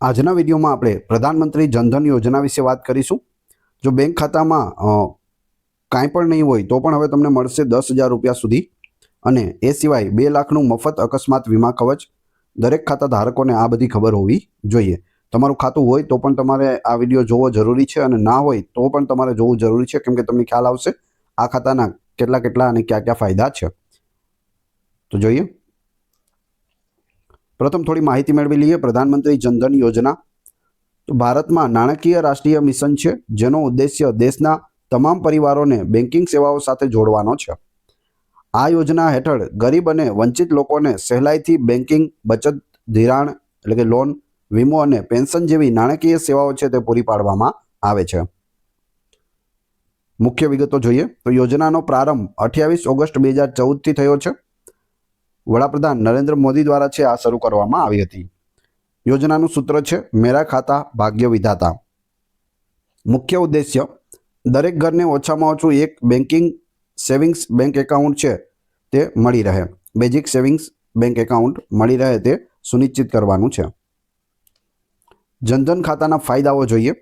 આજના વિડીયોમાં આપણે પ્રધાનમંત્રી જનધન યોજના વિશે વાત કરીશું। જો બેંક ખાતામાં કાંઈ પણ નહીં હોય તો પણ હવે તમને મળશે 10,000 રૂપિયા સુધી, અને એ સિવાય 2 લાખનું મફત અકસ્માત વીમા કવચ। દરેક ખાતા ધારકોને આ બધી ખબર હોવી જોઈએ। તમારું ખાતું હોય તો પણ તમારે આ વિડીયો જોવો જરૂરી છે, અને ના હોય તો પણ તમારે જોવું જરૂરી છે, કેમ કે તમને ખ્યાલ આવશે આ ખાતાના કેટલા અને કયા ફાયદા છે। તો જોઈએ, प्रथम थोड़ी माहिती मेळवी लीए। प्रधानमंत्री जनधन योजना तो भारत में नाणकीय राष्ट्रीय मिशन है, जेनो उद्देश्य देशना तमाम परिवारों ने बेंकिंग सेवाओं साथे जोड़वानो छे। आ योजना हेठळ गरीब अने वंचित लोकोने सहेलाईथी बेंकिंग, बचत, धिराण एटले के लोन, वीमो अने पेन्शन जेवी नाणकीय सेवाओं छे ते पूरी पाडवामां आवे छे। मुख्य विगतो जोईए तो योजनानो प्रारंभ 28 ऑगस्ट 2014 थी थयो छे। वडाप्रधान नरेंद्र मोदी द्वारा छे आ शरू करवामां आवी हती। योजनानुं सूत्र छे मेरा खाता भाग्य विधाता। मुख्य उद्देश्य दरेक घरने ओछामां ओछुं एक बेंकिंग सेविंग्स बैंक एकाउंट छे ते मळी रहे, बेजिक सेविंग्स बैंक एकाउंट मळी रहे ते सुनिश्चित करवानुं छे। जनधन खाताना फायदाओ जोईए।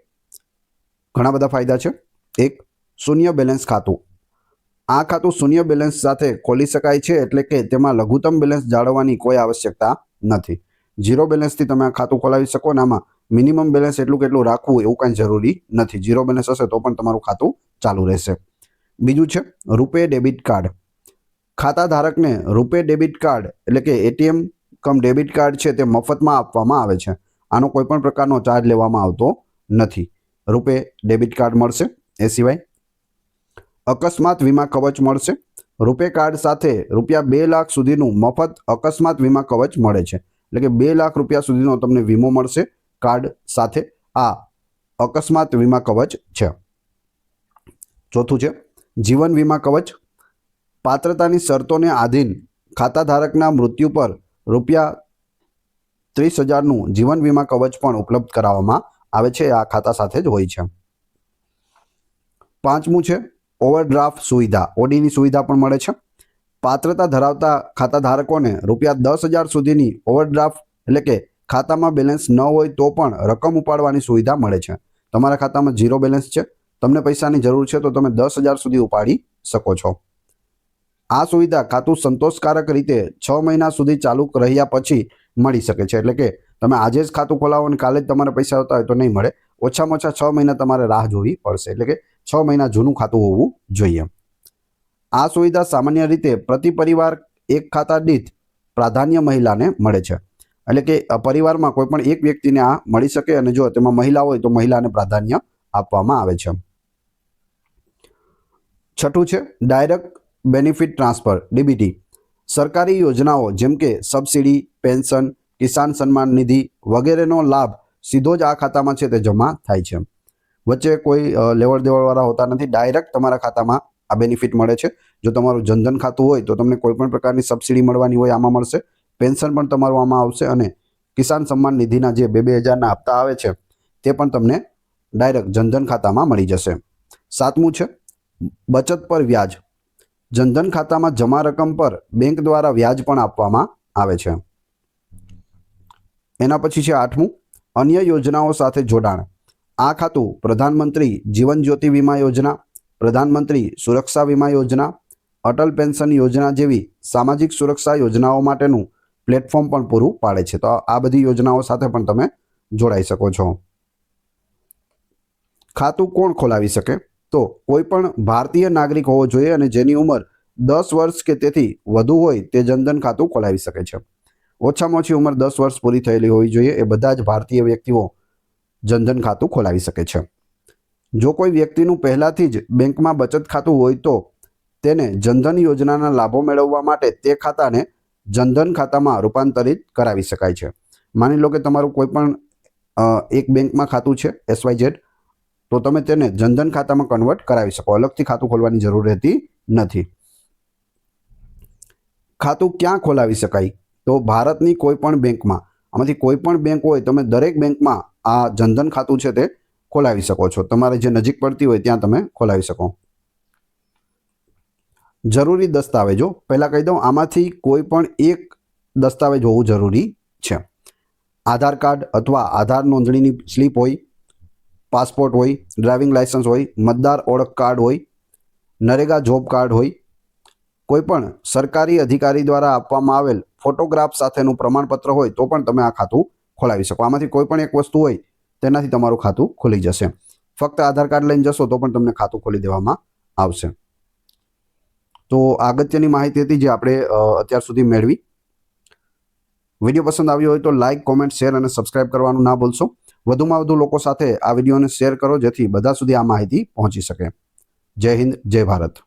घणा बधा फायदा छे। एक, शून्य बेलेंस खातुं। आ खातुं शून्य बेलेंस साथे खोली शकाय छे, एटले के तेमां लघुत्तम बेलेंस जाळववानी कोई आवश्यकता नथी। जीरो बेलेंस थी तमे आ खातुं खोलावी शको ने आमां मिनिमम बेलेंस एटલું કેટલું રાખવું એવું કાંઈ જરૂરી નથી। जीरो बेलेंस हशे तो पण तमारुं खातुं चालू रहेशे। बीजुं छे रुपे डेबिट कार्ड। खाता धारकने रुपे डेबिट कार्ड एटले के एटीएम कम डेबिट कार्ड छे ते मफतमां आपवामां आवे छे। आनो कोईपण प्रकारनो चार्ज लेवामां आवतो नथी। रुपे डेबिट कार्ड मळशे। ए सिवाय अकस्मात वीमा कवच मळशे। रुपे कार्ड साथे रूपिया 2 लाख सुधीनुं मफत अकस्मात वीमा कवच मळे छे, एटले के 2 लाख रूपिया सुधीनो तमने वीमो मळशे कार्ड साथे। आ अकस्मात वीमा कवच छे। चौथुं छे जीवन वीमा कवच। पात्रतानी शर्तोने आधीन खाता धारकना मृत्यु पर रूपिया 30,000નું जीवन वीमा कवच पण उपलब्ध कराववामां आवे छे। आ खाता साथे ज होय छे। पांचमुं छे ओवरड्राफ्ट सुविधा। ओडीनी सुविधा पण मळे छे। पात्रता धरावता खाता धारकोने रूपिया 10,000 सुधीनी ओवरड्राफ्ट एटले के खातामां बेलेंस न होय तो पण रकम उपाडवानी सुविधा मळे छे। तमारा खातामां जीरो बेलेंस छे, तमने पैसानी जरूर छे तो तमे 10,000 सुधी उपाडी शको छो। आ सुविधा खातुं संतोषकारक रीते 6 महीना सुधी चालू रह्या पछी मळी शके छे। एटले के तमे आजे ज खातुं खोलावो अने काले ज तमारे पैसा आवता होय तो नहीं मळे। ओछामां ओछा 6 महीना तमारे राह जोवी पड़शे, एटले के 6 महीना जूનું खातुं होवुं जोईए। आ सुविधा सामान्य रीते प्रति परिवार एक खाता दीठ प्राधान्य महिलाने मळे छे, एटले के परिवारमां कोईपण एक व्यक्तिने आ मळी शके, अने जो तेमां महिला होय तो महिलाने प्राधान्य आपवामां आवे छे। छठुं छे डायरेक्ट बेनिफिट ट्रांसफर डीबीटी। सरकारी योजनाओं जेम के सब्सिडी, पेन्शन, किसान सन्मान निधि वगैरेनो लाभ सीधो ज आ खातामां छे ते जमा थाय छे। वच्चे कोई लेवड़ देवड़वाळा होता नथी। डायरेक्ट तमारा खातामां आ बेनिफिट मळे छे। जो तमारुं जनधन खातुं होय तो तमने कोईपण प्रकारनी सब्सिडी मळवानी होय आमां मळशे, पेन्शन पण तमारुं आमां आवशे, अने किसान सन्मान निधिना जे 2,000 ना हप्ता आवे छे ते पण तमने डायरेक्ट जनधन खातामां मळी जशे। सातमुं छे बचत पर व्याज। जनधन खातामां जमा रकम पर बैंक द्वारा व्याज पण आपवामां आवे छे। एना पछी छे आठमुं अन्य योजनाओं साथे जोडाण। आ खातुं प्रधानमंत्री जीवन ज्योति वीमा योजना, प्रधानमंत्री सुरक्षा वीमा योजना, अटल पेन्शन योजना जेवी सामाजिक सुरक्षा योजनाओं माटेनुं प्लेटफॉर्म पण पूरुं पाडे छे। तो आ बधी योजनाओं साथे पण तमे जोडाई शको छो। खातुं कोण खोलावी शके? तो कोईपण भारतीय नागरिक होवो जोईए अने जेनी उंमर 10 वर्ष के तेथी वधु होय ते जनधन खातुं खोलावी शके छे। ओछामां ओછી उंमर 10 वर्ष पूरी थयेली होवी जोईए। ए बधा ज भारतीय व्यक्तिओ जनधन खातुं खोलावी शके छे। जो कोई व्यक्तिनुं पहेलाथी ज बेंकमां बचत खातुं होय तो तेने जनधन योजनाना लाभो मेळववा माटे ते खाताने जनधन खातामां रूपांतरित करावी शकाय छे। मानी लो के तमारुं कोईपण एक बेंकमां खातुं छे SYZ, तो तमे तेने जनधन खातामां कन्वर्ट करावी शको। अलगथी खातुं खोलवानी जरूर रहती नथी। खातुं क्यां खोलावी शकाय? तो भारतनी कोईपण बेंकमां। आमांथी कोईपण बेंक होय तमे दरेक बेंकमां आ जनधन खातुं छे ते खोलावी शको छो। तमारे जे नजीक पड़ती होय त्यां तमे खोलावी शको। जरूरी दस्तावेजो पहला कही दऊं, आमांथी कोईपण एक दस्तावेज होवुं जरूरी छे। આધાર કાર્ડ અથવા આધાર નોંધણીની સ્લીપ હોય, પાસપોર્ટ હોય, ડ્રાઇવિંગ લાયસન્સ હોય, મતદાર ઓળખ કાર્ડ હોય, નરેગા જોબ કાર્ડ હોય, કોઈપણ સરકારી અધિકારી દ્વારા આપવામાં આવેલ ફોટોગ્રાફ સાથેનું પ્રમાણપત્ર હોય તો પણ તમે આ ખાતું ખોલાવી શકો. આમાંથી કોઈ પણ એક વસ્તુ હોય તેનાથી તમારું ખાતું ખુલી જશે. ફક્ત આધાર કાર્ડ લઈને જશો તો પણ તમને ખાતું ખોલી દેવામાં આવશે. તો અગત્યની માહિતી હતી જે આપણે અત્યાર સુધી મેળવી. વિડીયો પસંદ આવ્યો હોય તો લાઇક, કોમેન્ટ, શેર અને સબસ્ક્રાઇબ કરવાનું ના ભૂલશો. વધુમાં વધુ લોકો સાથે આ વિડીયોને શેર કરો જેથી બધા સુધી આ માહિતી પહોંચી શકે. જય હિન્દ, જય ભારત.